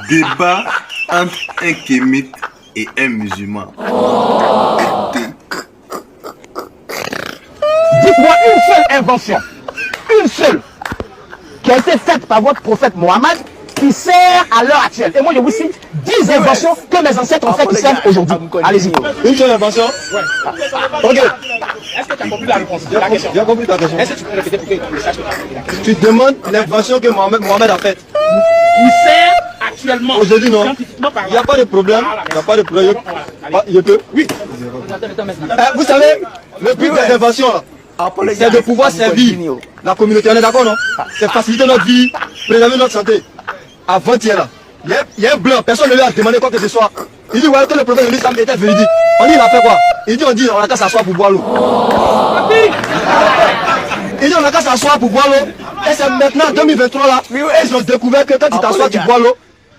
Débat entre un kémite et un musulman. Dites-moi une seule invention, une seule, qui a été faite par votre prophète Mohammed, qui sert à l'heure actuelle. Et moi, je vous cite 10 inventions que mes ancêtres ont fait qui servent aujourd'hui. Allez-y. Une seule invention. Ouais. Ok. Est-ce que tu as compris la réponse? J'ai compris ta question. Est-ce que tu peux répéter pour que je sache que tu demandes l'invention que Mohamed a faite. Qui sert actuellement. Aujourd'hui, non. Il n'y a pas de problème. Il n'y a pas de problème. Je peux. Oui. Vous savez, le but des inventions, là, c'est de pouvoir servir la communauté. On est d'accord, non? C'est faciliter notre vie, préserver notre santé. Avant-hier, là, il y a un blanc, personne ne lui a demandé quoi que ce soit. Il dit, ouais, que le prophète de l'islam était véridique. On dit, il a fait quoi? Il dit, on a qu'à s'asseoir pour boire l'eau. Il dit, on a qu'à s'asseoir pour boire l'eau. Et c'est maintenant, 2023, là, ils ont découvert que quand tu t'assois, tu bois l'eau.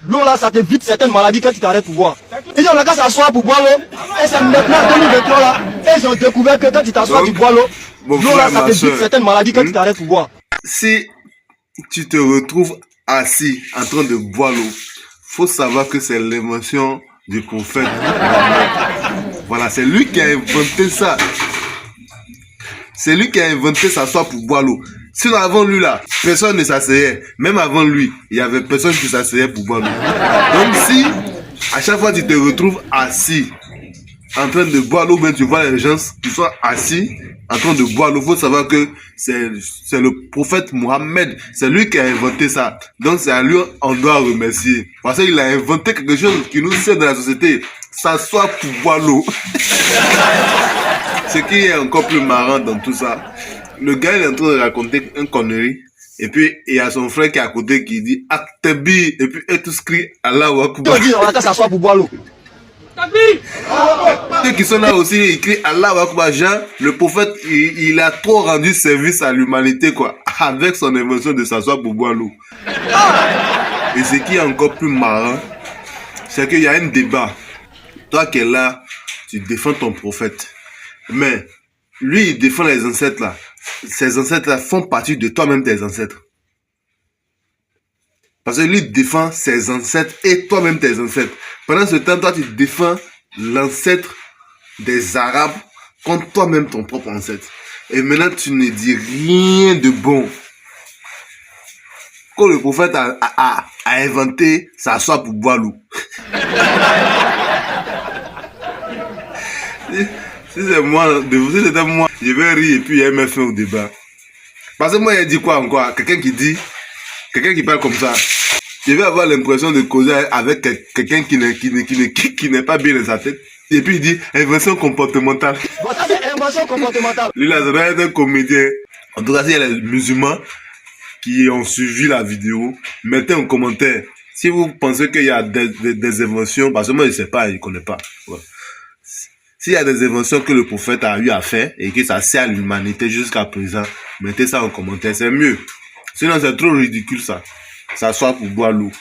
L'eau, là, ça t'évite certaines maladies quand tu t'arrêtes pour boire. Il dit, on a qu'à s'asseoir pour boire l'eau. Et c'est maintenant, 2023, là, ils ont découvert que quand tu t'assois, tu bois l'eau. L'eau, là, ça t'évite certaines maladies quand tu t'arrêtes pour boire. Si tu te retrouves assis en train de boire l'eau, faut savoir que c'est l'invention du prophète Mohammed. Voilà, c'est lui qui a inventé ça. C'est lui qui a inventé s'asseoir pour boire l'eau. Sinon, avant lui, là, personne ne s'asseyait. Même avant lui, il y avait personne qui s'asseyait pour boire l'eau. Donc, si à chaque fois tu te retrouves assis en train de boire l'eau, ben tu vois les gens qui sont assis en train de boire l'eau, il faut savoir que c'est le prophète Mohammed, c'est lui qui a inventé ça. Donc c'est à lui on doit remercier. Parce qu'il a inventé quelque chose qui nous sert dans la société, s'asseoir pour boire l'eau. Ce qui est encore plus marrant dans tout ça, le gars il est en train de raconter une connerie, et puis il y a son frère qui est à côté qui dit Aktebi, et puis il tous crie Allahu Akbar. On a qu'à s'asseoir pour boire l'eau. Ceux qui sont là aussi, ils crient Allah Akbar. Jean, le prophète, il a trop rendu service à l'humanité, quoi, avec son invention de s'asseoir pour boire l'eau. Et ce qui est encore plus marrant, c'est qu'il y a un débat. Toi qui es là, tu défends ton prophète. Mais lui, il défend les ancêtres là. Ces ancêtres là font partie de toi-même, tes ancêtres. Parce que lui défend ses ancêtres et toi-même tes ancêtres. Pendant ce temps, toi tu défends l'ancêtre des Arabes contre toi-même ton propre ancêtre. Et maintenant tu ne dis rien de bon. Quand le prophète a inventé s'asseoir pour boire l'eau. Si c'est moi, si c'était moi, je vais rire et puis il y a un fin au débat. Parce que moi il a dit quoi encore? Quelqu'un qui parle comme ça. Je vais avoir l'impression de causer avec quelqu'un qui n'est pas bien dans sa tête. Et puis il dit invention comportementale. Bon, ça c'est invention comportementale. Lui là, c'est un comédien. En tout cas, s'il y a les musulmans qui ont suivi la vidéo, mettez en commentaire si vous pensez qu'il y a des inventions, parce que moi je ne sais pas, je ne connais pas. Ouais. S'il y a des inventions que le prophète a eu à faire et que ça sert à l'humanité jusqu'à présent, mettez ça en commentaire, c'est mieux. Sinon c'est trop ridicule ça. S'asseoir pour boire l'eau.